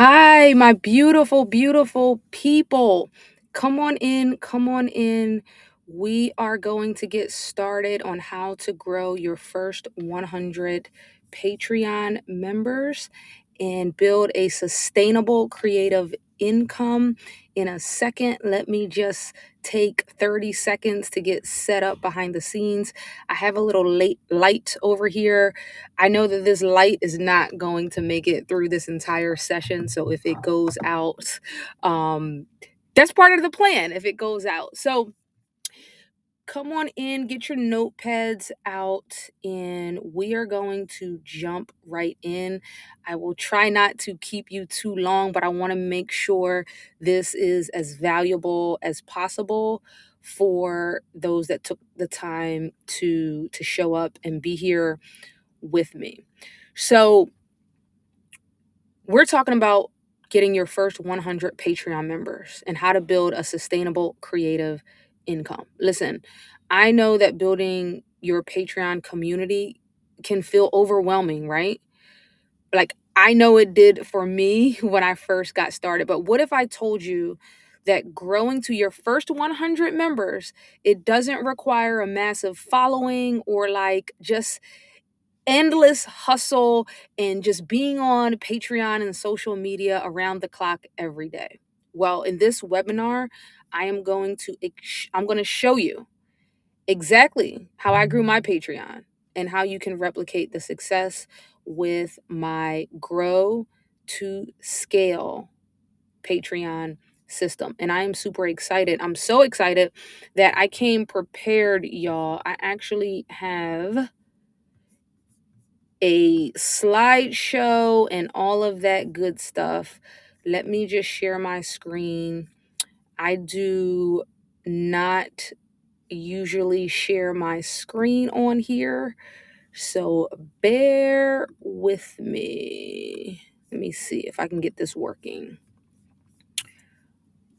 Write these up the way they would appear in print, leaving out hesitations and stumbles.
Hi, my beautiful, beautiful people. Come on in, come on in. We are going to get started on how to grow your first 100 Patreon members and build a sustainable creative income. In a second, let me just take 30 seconds to get set up behind the scenes. I have a little late light over here. I know that this light is not going to make it through this entire session. So if it goes out, um, that's part of the plan if it goes out. So come on in, get your notepads out, and we are going to jump right in. I will try not to keep you too long, but I want to make sure this is as valuable as possible for those that took the time to show up and be here with me. So, we're talking about getting your first 100 Patreon members and how to build a sustainable creative income. Listen, I know that building your Patreon community can feel overwhelming, right? Like, I know it did for me when I first got started. But what if I told you that growing to your first 100 members, it doesn't require a massive following or like just endless hustle and just being on Patreon and social media around the clock every day? Well, in this webinar, I'm going to show you exactly how I grew my Patreon and how you can replicate the success with my Grow to Scale Patreon system. And I am super excited. I'm so excited that I came prepared, y'all. I actually have a slideshow and all of that good stuff. Let me just share my screen. I do not usually share my screen on here, so bear with me. Let me see if I can get this working.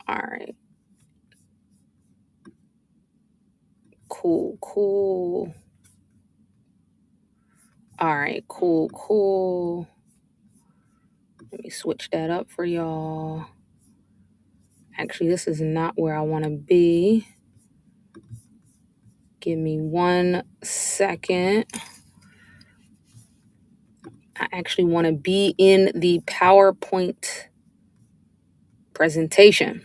All right. Cool. All right, cool. Let me switch that up for y'all. Actually, this is not where I want to be. Give me 1 second. I actually want to be in the PowerPoint presentation.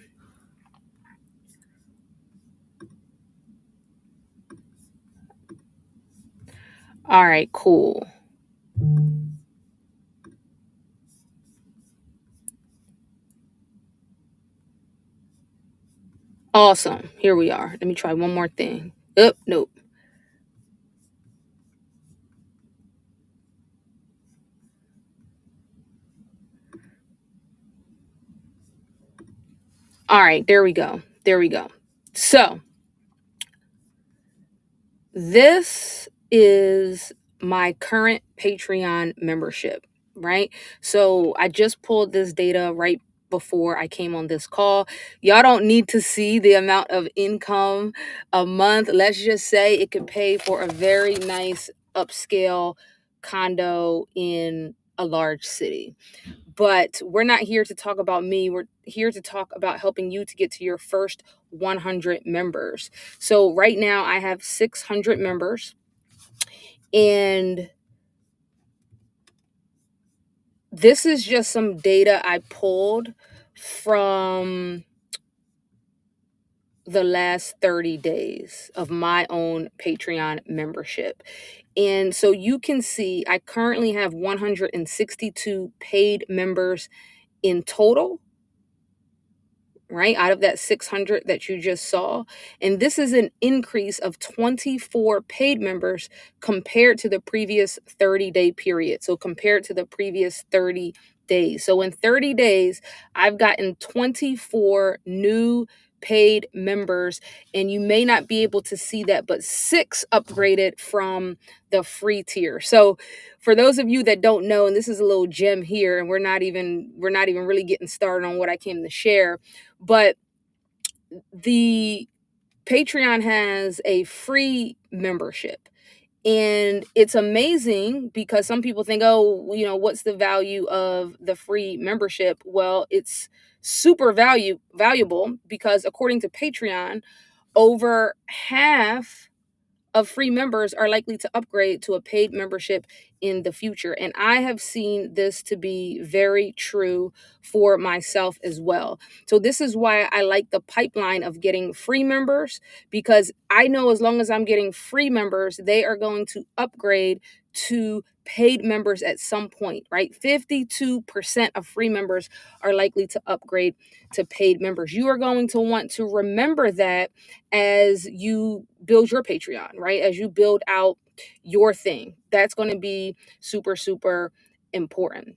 All right, cool. Awesome. Here we are. Let me try one more thing. Nope. All right, there we go. So, this is my current Patreon membership, right? So, I just pulled this data right before I came on this call. Y'all don't need to see the amount of income a month. Let's just say it could pay for a very nice upscale condo in a large city. But we're not here to talk about me. We're here to talk about helping you to get to your first 100 members. So right now I have 600 members, and this is just some data I pulled from the last 30 days of my own Patreon membership. And so you can see I currently have 162 paid members in total, right? Out of that 600 that you just saw. And this is an increase of 24 paid members compared to the previous 30-day period. So compared to the previous 30 days. So in 30 days, I've gotten 24 new paid members, and you may not be able to see that, but 6 upgraded from the free tier. So for those of you that don't know, and this is a little gem here, and we're not even really getting started on what I came to share, but the Patreon has a free membership, And it's amazing because some people think, oh, what's the value of the free membership? Well, it's super valuable because according to Patreon, over half of free members are likely to upgrade to a paid membership in the future. And I have seen this to be very true for myself as well. So, this is why I like the pipeline of getting free members, because I know as long as I'm getting free members, they are going to upgrade to paid members at some point, right? 52% of free members are likely to upgrade to paid members. You are going to want to remember that as you build your Patreon, right? As you build out your thing, that's going to be super, super important.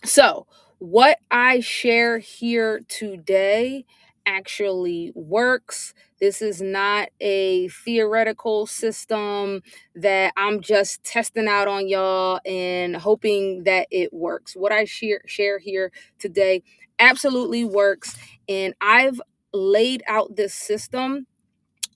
So, what I share here today actually works. This is not a theoretical system that I'm just testing out on y'all and hoping that it works. What I share here today absolutely works. And I've laid out this system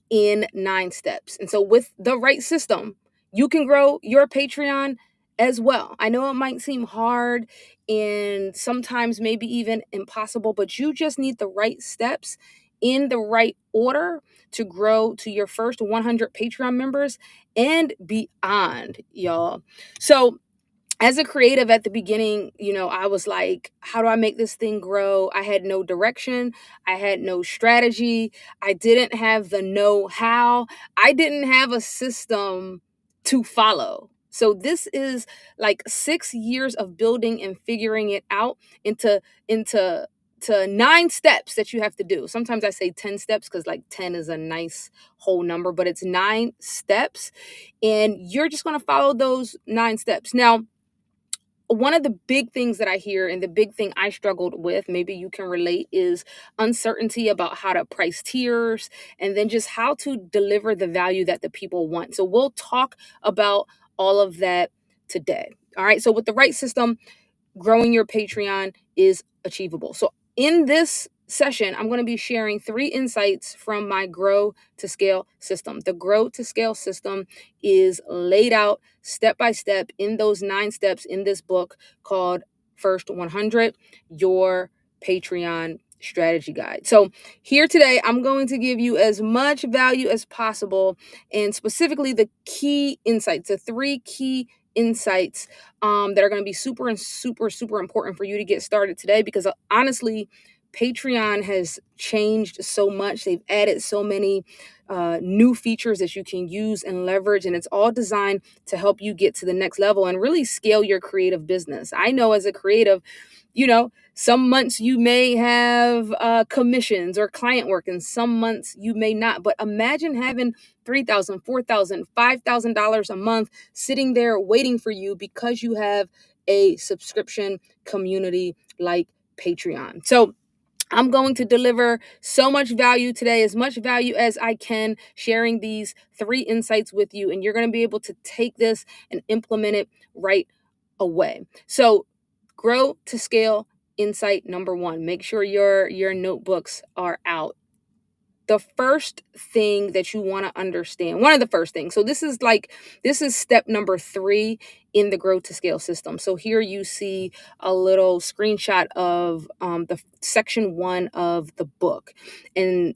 in 9 steps. And so, with the right system, you can grow your Patreon as well. I know it might seem hard and sometimes maybe even impossible, but you just need the right steps in the right order to grow to your first 100 Patreon members and beyond, y'all. So, as a creative at the beginning, I was like, how do I make this thing grow? I had no direction. I had no strategy. I didn't have the know how. I didn't have a system to follow. So this is like 6 years of building and figuring it out into to 9 steps that you have to do. Sometimes I say 10 steps because like 10 is a nice whole number, but it's 9 steps and you're just going to follow those 9 steps. Now, one of the big things that I hear and the big thing I struggled with, maybe you can relate, is uncertainty about how to price tiers and then just how to deliver the value that the people want. So we'll talk about all of that today. All right. So with the right system, growing your Patreon is achievable. So, in this session, I'm going to be sharing 3 insights from my Grow to Scale system. The Grow to Scale system is laid out step by step in those 9 steps in this book called First 100 Your Patreon Strategy Guide. So, here today, I'm going to give you as much value as possible and specifically the key insights, the 3 key insights that are going to be super and super, super important for you to get started today because honestly, Patreon has changed so much. They've added so many new features that you can use and leverage, and it's all designed to help you get to the next level and really scale your creative business. I know as a creative, some months you may have commissions or client work, and some months you may not. But imagine having $3,000, $4,000, $5,000 a month sitting there waiting for you because you have a subscription community like Patreon. So I'm going to deliver so much value today, as much value as I can, sharing these 3 insights with you. And you're going to be able to take this and implement it right away. So, grow to scale insight number 1. Make sure your notebooks are out. The first thing that you want to understand, one of the first things. So this is step number 3 in the Grow to Scale system. So here you see a little screenshot of the section 1 of the book. And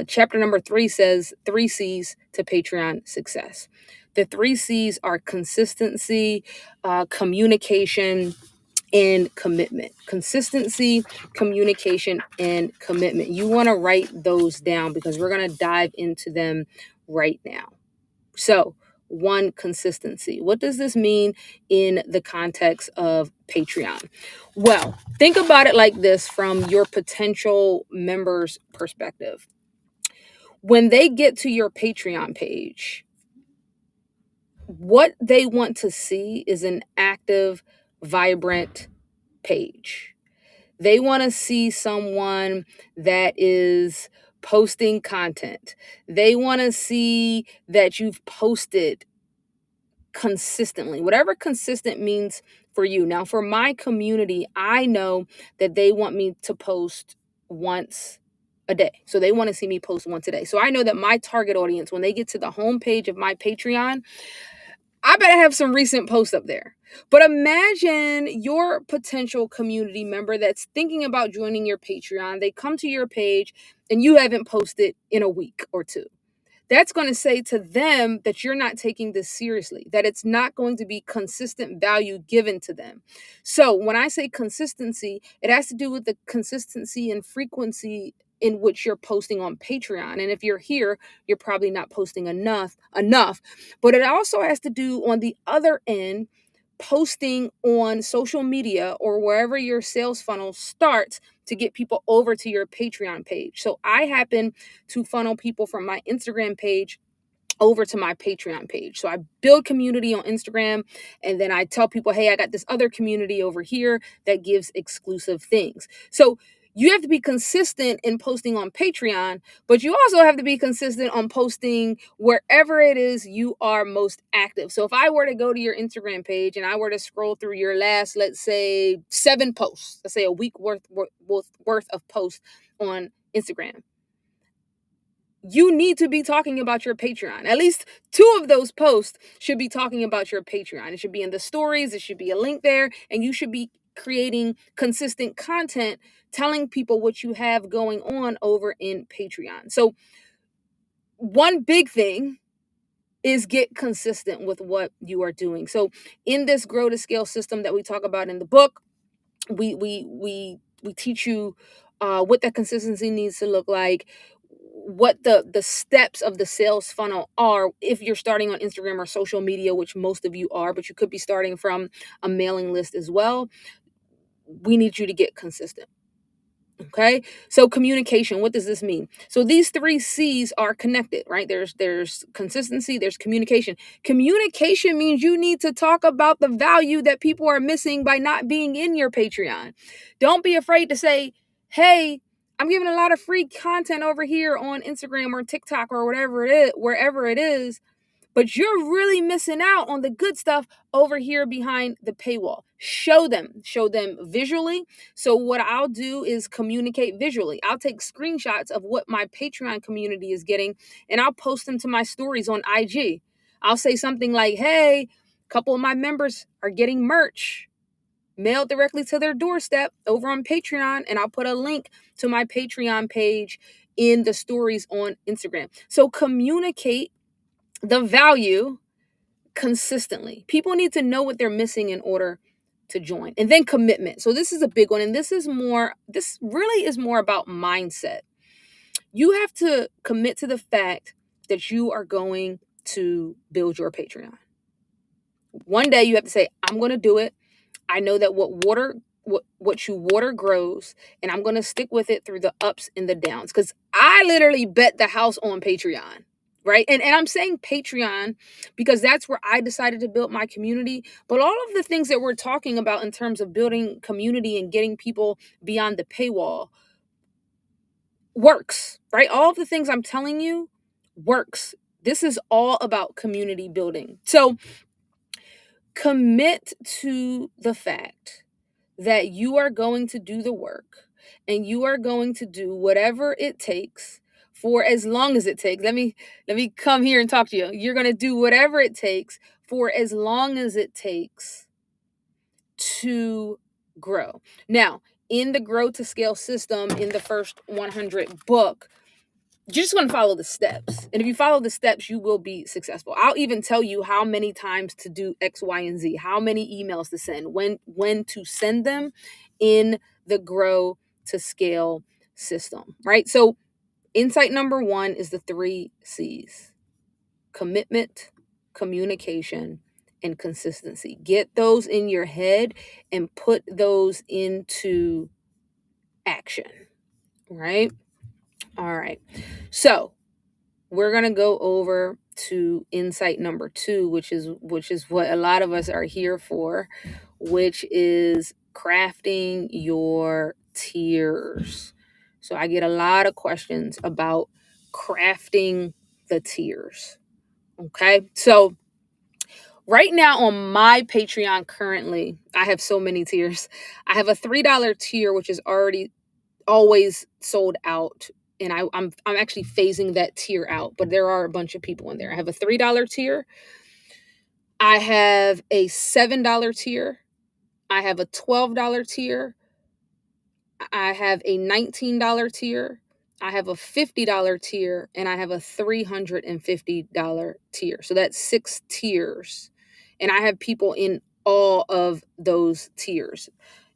chapter number 3 says 3 C's to Patreon success. The 3 C's are consistency, communication, and commitment. Consistency, communication, and commitment. You want to write those down because we're going to dive into them right now. So, 1, consistency. What does this mean in the context of Patreon? Well, think about it like this from your potential members' perspective. When they get to your Patreon page, what they want to see is an active, vibrant page. They want to see someone that is posting content. They want to see that you've posted consistently, whatever consistent means for you. Now, for my community, I know that they want me to post once a day. So they want to see me post once a day. So I know that my target audience, when they get to the homepage of my Patreon, I better have some recent posts up there. But imagine your potential community member that's thinking about joining your Patreon. They come to your page and you haven't posted in a week or two. That's going to say to them that you're not taking this seriously, that it's not going to be consistent value given to them. So when I say consistency, it has to do with the consistency and frequency in which you're posting on Patreon. And if you're here, you're probably not posting enough. But it also has to do on the other end, posting on social media or wherever your sales funnel starts to get people over to your Patreon page. So I happen to funnel people from my Instagram page over to my Patreon page. So I build community on Instagram and then I tell people, hey, I got this other community over here that gives exclusive things. So you have to be consistent in posting on Patreon, but you also have to be consistent on posting wherever it is you are most active. So if I were to go to your Instagram page and I were to scroll through your last, let's say 7 posts, let's say a week worth of posts on Instagram, you need to be talking about your Patreon. At least 2 of those posts should be talking about your Patreon. It should be in the stories, it should be a link there, and you should be creating consistent content telling people what you have going on over in Patreon. So, one big thing is get consistent with what you are doing. So, in this grow to scale system that we talk about in the book, we teach you what that consistency needs to look like, what the steps of the sales funnel are if you're starting on Instagram or social media, which most of you are, but you could be starting from a mailing list as well. We need you to get consistent. Okay, so communication, what does this mean? So these 3 C's are connected, right? There's consistency, there's communication. Communication means you need to talk about the value that people are missing by not being in your Patreon. Don't be afraid to say, hey, I'm giving a lot of free content over here on Instagram or TikTok or whatever it is, wherever it is, but you're really missing out on the good stuff over here behind the paywall. Show them visually. So what I'll do is communicate visually. I'll take screenshots of what my Patreon community is getting and I'll post them to my stories on IG. I'll say something like, hey, a couple of my members are getting merch mailed directly to their doorstep over on Patreon, and I'll put a link to my Patreon page in the stories on Instagram. So communicate the value consistently. People need to know what they're missing in order to join. And then commitment. So this is a big one. And this really is more about mindset. You have to commit to the fact that you are going to build your Patreon. One day you have to say, I'm going to do it. I know that what you water grows, and I'm going to stick with it through the ups and the downs. Because I literally bet the house on Patreon. Right. And I'm saying Patreon because that's where I decided to build my community. But all of the things that we're talking about in terms of building community and getting people beyond the paywall works, right? All of the things I'm telling you works. This is all about community building. So commit to the fact that you are going to do the work and you are going to do whatever it takes for as long as it takes. Let me come here and talk to you. You're going to do whatever it takes for as long as it takes to grow. Now, in the Grow to Scale system, in the first 100 book, you just want to follow the steps. And if you follow the steps, you will be successful. I'll even tell you how many times to do X, Y, and Z, how many emails to send, when to send them in the Grow to Scale system, right? So insight number 1 is the 3 C's: commitment, communication, and consistency. Get those in your head and put those into action, right? All right. So we're going to go over to insight number 2, which is what a lot of us are here for, which is crafting your tiers. So I get a lot of questions about crafting the tiers. Okay? So right now on my Patreon currently, I have so many tiers. I have a $3 tier which is already always sold out, and I'm actually phasing that tier out, but there are a bunch of people in there. I have a $3 tier, I have a $7 tier. I have a $12 tier. I have a $19 tier. I have a $50 tier, and I have a $350 tier. So that's 6 tiers. And I have people in all of those tiers.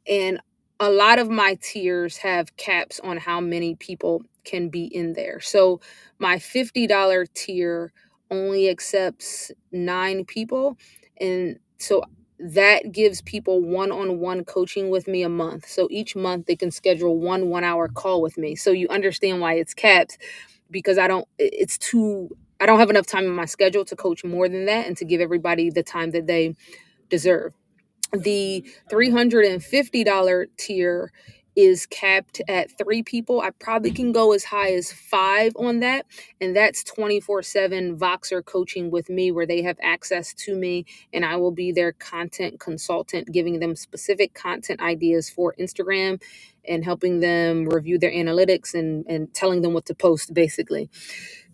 And a lot of my tiers have caps on how many people can be in there. So my $50 tier only accepts 9 people. And so that gives people one-on-one coaching with me a month. So each month they can schedule 1 hour call with me. So you understand why it's capped, because I don't have enough time in my schedule to coach more than that and to give everybody the time that they deserve. The $350 tier is capped at 3 people. I probably can go as high as 5 on that. And that's 24/7 Voxer coaching with me, where they have access to me and I will be their content consultant, giving them specific content ideas for Instagram and helping them review their analytics and telling them what to post, basically.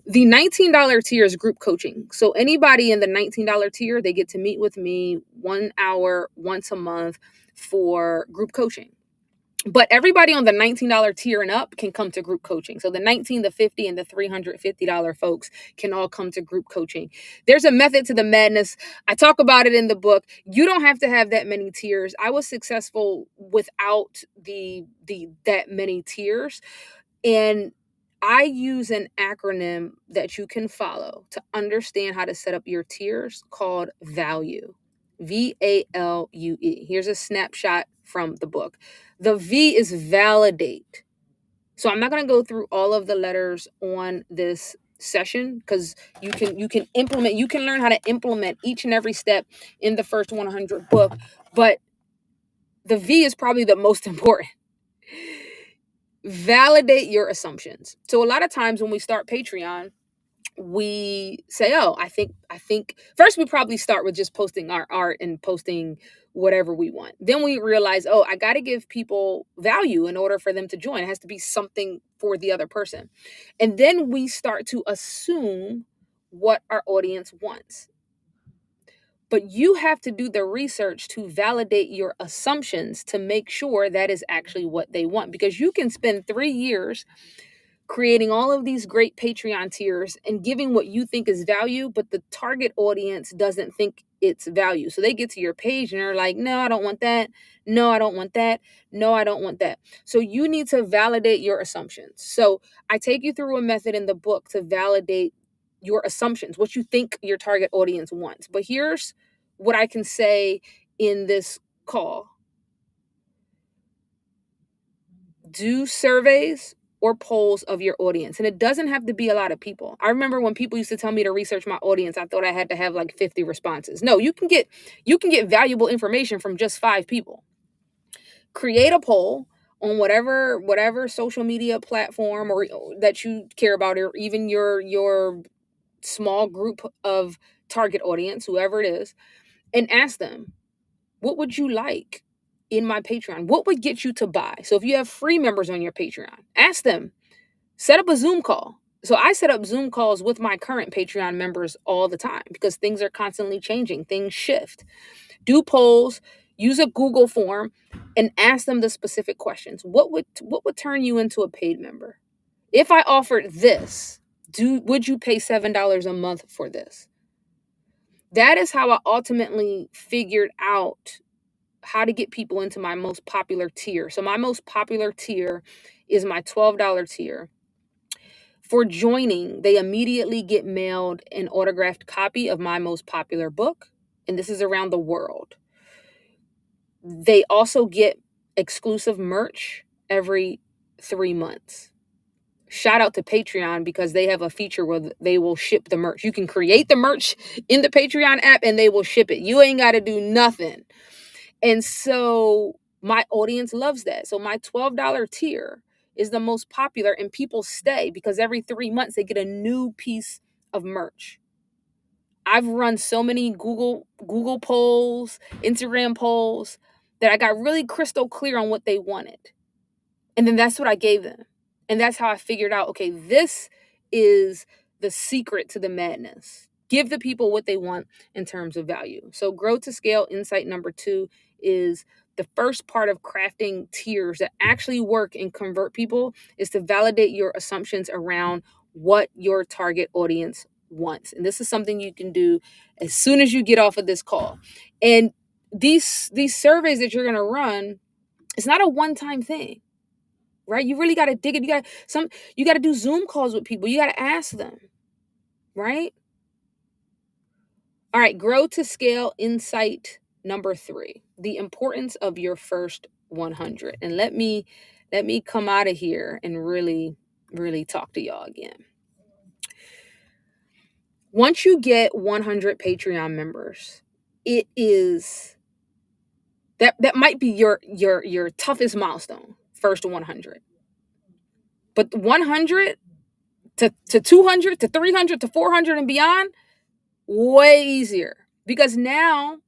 The $19 tier is group coaching. So anybody in the $19 tier, they get to meet with me 1 hour once a month for group coaching. But everybody on the $19 tier and up can come to group coaching. So the 19, the 50, and the $350 folks can all come to group coaching. There's a method to the madness. I talk about it in the book. You don't have to have that many tiers. I was successful without that many tiers. And I use an acronym that you can follow to understand how to set up your tiers called VALUE. VALUE. Here's a snapshot from the book. The V is validate. So I'm not going to go through all of the letters on this session, because you can learn how to implement each and every step in the first 100 book, but the V is probably the most important. Validate your assumptions. So a lot of times when we start Patreon, we say, oh, I think first we probably start with just posting our art and posting whatever we want. Then we realize, oh, I got to give people value in order for them to join. It has to be something for the other person. And then we start to assume what our audience wants. But you have to do the research to validate your assumptions to make sure that is actually what they want. Because you can spend 3 years creating all of these great Patreon tiers and giving what you think is value, but the target audience doesn't think it's value. So they get to your page and they're like, no, I don't want that. No, I don't want that. No, I don't want that. So you need to validate your assumptions. So I take you through a method in the book to validate your assumptions, what you think your target audience wants. But here's what I can say in this call. Do surveys or polls of your audience. And it doesn't have to be a lot of people. I remember when people used to tell me to research my audience, I thought I had to have like 50 responses. No, you can get valuable information from just 5 people. Create a poll on whatever social media platform or that you care about, or even your small group of target audience, whoever it is, and ask them, what would you like in my Patreon? What would get you to buy? So if you have free members on your Patreon, ask them, set up a Zoom call. So I set up Zoom calls with my current Patreon members all the time because things are constantly changing, things shift. Do polls, use a Google form, and ask them the specific questions. What would turn you into a paid member? If I offered this, would you pay $7 a month for this? That is how I ultimately figured out how to get people into my most popular tier. So my most popular tier is my $12 tier. For joining, they immediately get mailed an autographed copy of my most popular book, and this is around the world. They also get exclusive merch every 3 months. Shout out to Patreon, because they have a feature where they will ship the merch. You can create the merch in the Patreon app and they will ship it. You ain't got to do nothing. And so my audience loves that. So my $12 tier is the most popular, and people stay because every 3 months they get a new piece of merch. I've run so many Google polls, Instagram polls, that I got really crystal clear on what they wanted. And then that's what I gave them. And that's how I figured out, okay, this is the secret to the madness. give the people what they want in terms of value. So grow to scale insight number 2 is the first part of crafting tiers that actually work and convert people is to validate your assumptions around what your target audience wants. And this is something you can do as soon as you get off of this call. And these surveys that you're going to run, it's not a one-time thing, right? You really got to dig it. You got to do Zoom calls with people. You got to ask them, right? All right, grow to scale insight number 3, the importance of your first 100. And let me come out of here and really talk to y'all again. Once you get 100 Patreon members, it is that might be your toughest milestone, first 100. But 100 to 200 to 300 to 400 and beyond, way easier. Because now,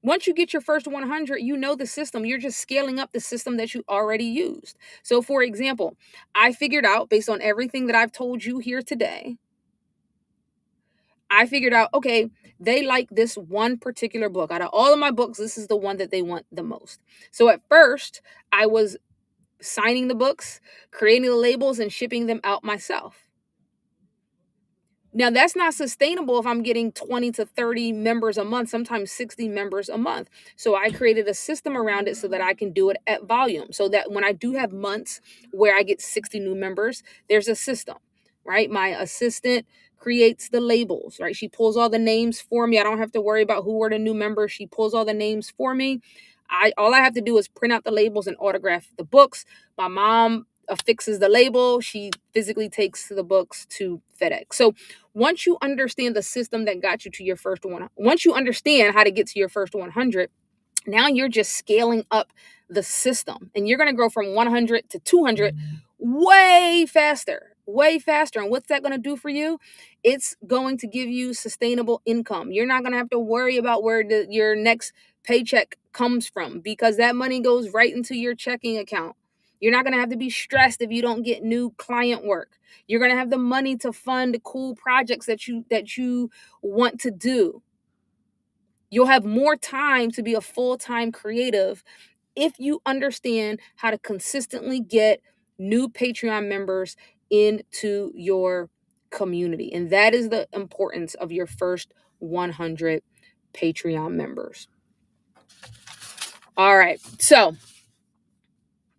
once you get your first 100, you know the system. You're just scaling up the system that you already used. So, for example, I figured out, based on everything that I've told you here today, I figured out, okay, they like this one particular book. Out of all of my books, this is the one that they want the most. So at first, I was signing the books, creating the labels, and shipping them out myself. Now, that's not sustainable if I'm getting 20 to 30 members a month, sometimes 60 members a month. So I created a system around it so that I can do it at volume. So that when I do have months where I get 60 new members, there's a system, right? My assistant creates the labels, right? She pulls all the names for me. I don't have to worry about who are the new members. She pulls all the names for me. All I have to do is print out the labels and autograph the books. My mom affixes the label. She physically takes the books to FedEx. So once you understand the system that got you to your first one, once you understand how to get to your first 100, now you're just scaling up the system and you're going to grow from 100 to 200 way faster. And what's that going to do for you? It's going to give you sustainable income. You're not going to have to worry about where your next paycheck comes from because that money goes right into your checking account. You're not going to have to be stressed if you don't get new client work. You're going to have the money to fund cool projects that you want to do. You'll have more time to be a full-time creative if you understand how to consistently get new Patreon members into your community. And that is the importance of your first 100 Patreon members. All right. So,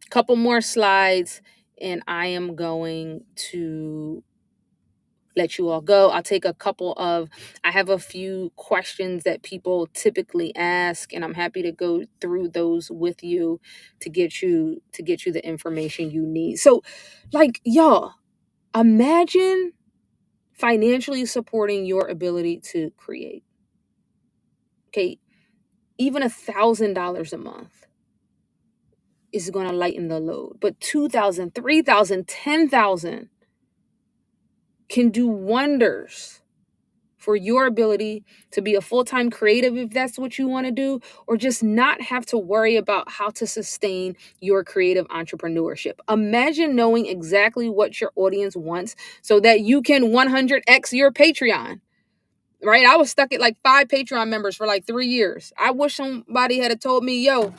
a couple more slides and I am going to let you all go. I'll take I have a few questions that people typically ask, and I'm happy to go through those with you to get you the information you need. So, like, y'all, imagine financially supporting your ability to create. Okay, even $1,000 a month is going to lighten the load, but 2,000, 3,000, 10,000 can do wonders for your ability to be a full-time creative if that's what you want to do, or just not have to worry about how to sustain your creative entrepreneurship. Imagine knowing exactly what your audience wants so that you can 100x your Patreon. Right? I was stuck at like 5 Patreon members for like 3 years. I wish somebody had told me, yo,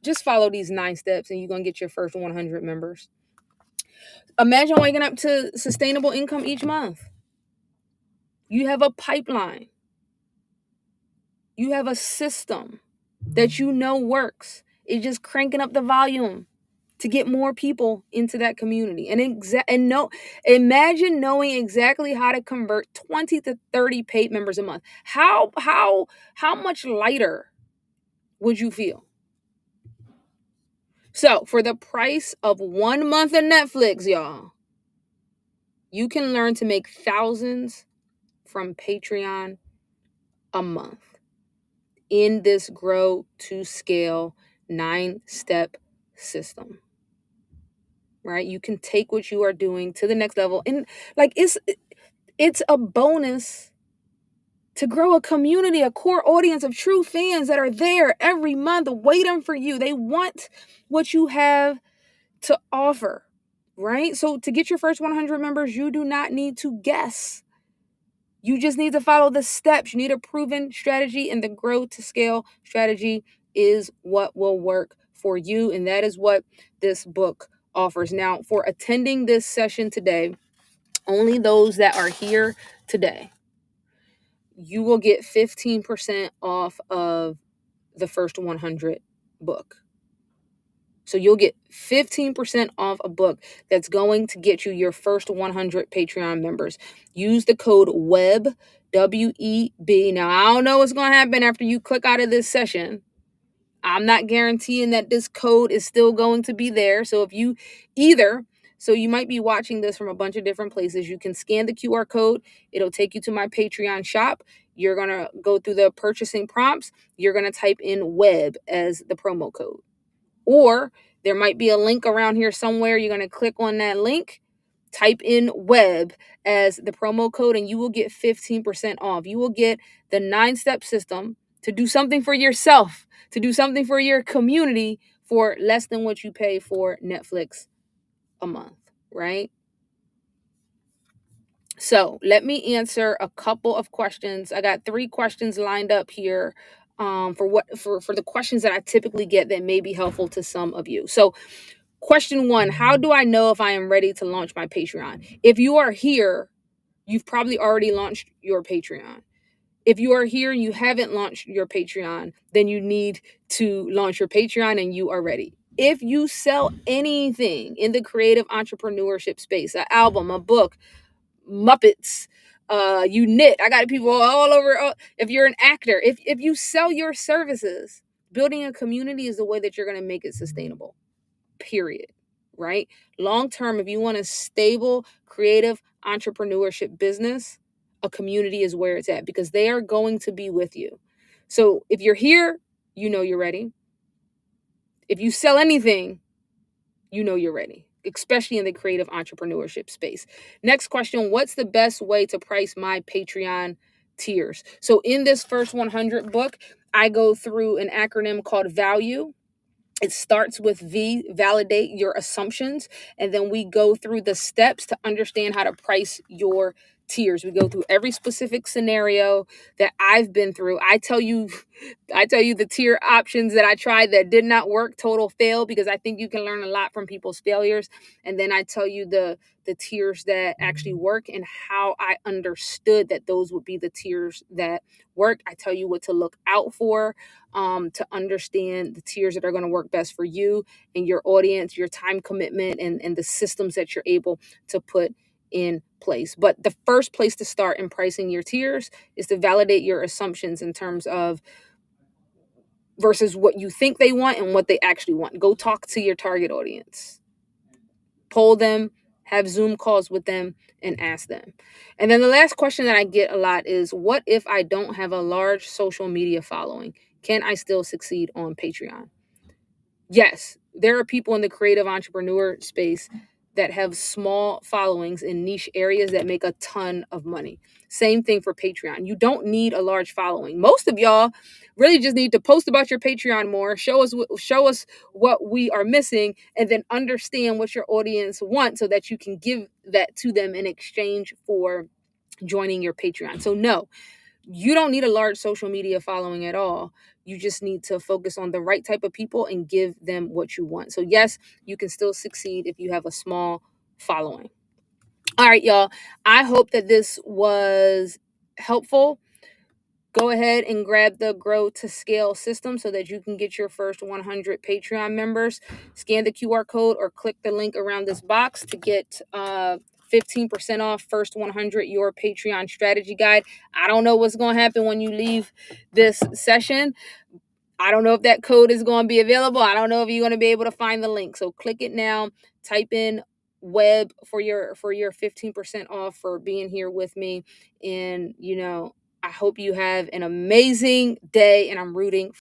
just follow these 9 steps and you're going to get your first 100 members. Imagine waking up to sustainable income each month. You have a pipeline. You have a system that you know works. It's just cranking up the volume to get more people into that community. Imagine knowing exactly how to convert 20 to 30 paid members a month. How much lighter would you feel? So, for the price of 1 month of Netflix, y'all, you can learn to make thousands from Patreon a month in this grow to scale 9-step system. Right? You can take what you are doing to the next level. And like it's a bonus to grow a community, a core audience of true fans that are there every month waiting for you. They want what you have to offer, right? So to get your first 100 members, you do not need to guess. You just need to follow the steps. You need a proven strategy, and the grow to scale strategy is what will work for you. And that is what this book offers. Now, for attending this session today, only those that are here today, you will get 15% off of the first 100 book. So you'll get 15% off a book that's going to get you your first 100 Patreon members. Use the code WEB, WEB. Now, I don't know what's going to happen after you click out of this session. I'm not guaranteeing that this code is still going to be there. So if you so you might be watching this from a bunch of different places. You can scan the QR code. It'll take you to my Patreon shop. You're going to go through the purchasing prompts. You're going to type in WEB as the promo code. Or there might be a link around here somewhere. You're going to click on that link, type in WEB as the promo code, and you will get 15% off. You will get the 9-step system to do something for yourself, to do something for your community for less than what you pay for Netflix a month, right? So let me answer a couple of questions. I got 3 questions lined up here for the questions that I typically get that may be helpful to some of you. So question 1, how do I know if I am ready to launch my Patreon? If you are here, you've probably already launched your Patreon. If you are here and you haven't launched your Patreon, then you need to launch your Patreon and you are ready. If you sell anything in the creative entrepreneurship space, an album, a book, Muppets, you knit. I got people all over. If you're an actor, if you sell your services, building a community is the way that you're going to make it sustainable. Period. Right? Long term, if you want a stable, creative entrepreneurship business, a community is where it's at because they are going to be with you. So if you're here, you know you're ready. If you sell anything, you know you're ready, especially in the creative entrepreneurship space. Next question, what's the best way to price my Patreon tiers? So in this first 100 book, I go through an acronym called VALUE. It starts with V, validate your assumptions, and then we go through the steps to understand how to price your tiers. We go through every specific scenario that I've been through. I tell you the tier options that I tried that did not work, total fail, because I think you can learn a lot from people's failures. And then I tell you the tiers that actually work and how I understood that those would be the tiers that work. I tell you what to look out for to understand the tiers that are going to work best for you and your audience, your time commitment, and the systems that you're able to put in place. But the first place to start in pricing your tiers is to validate your assumptions in terms of versus what you think they want and what they actually want. Go talk to your target audience. Poll them, have Zoom calls with them, and ask them. And then the last question that I get a lot is, what if I don't have a large social media following? Can I still succeed on Patreon? Yes, there are people in the creative entrepreneur space that have small followings in niche areas that make a ton of money. Same thing for Patreon. You don't need a large following. Most of y'all really just need to post about your Patreon more, show us what we are missing, and then understand what your audience wants so that you can give that to them in exchange for joining your Patreon. So no, you don't need a large social media following at all. You just need to focus on the right type of people and give them what you want. So yes, you can still succeed if you have a small following. All right, y'all. I hope that this was helpful. Go ahead and grab the Grow to Scale system so that you can get your first 100 Patreon members. Scan the QR code or click the link around this box to get 15% off first 100 your Patreon strategy guide. I don't know what's going to happen when you leave this session. I don't know if that code is going to be available. I don't know if you're going to be able to find the link. So click it now. Type in WEB for your 15% off for being here with me. And I hope you have an amazing day, and I'm rooting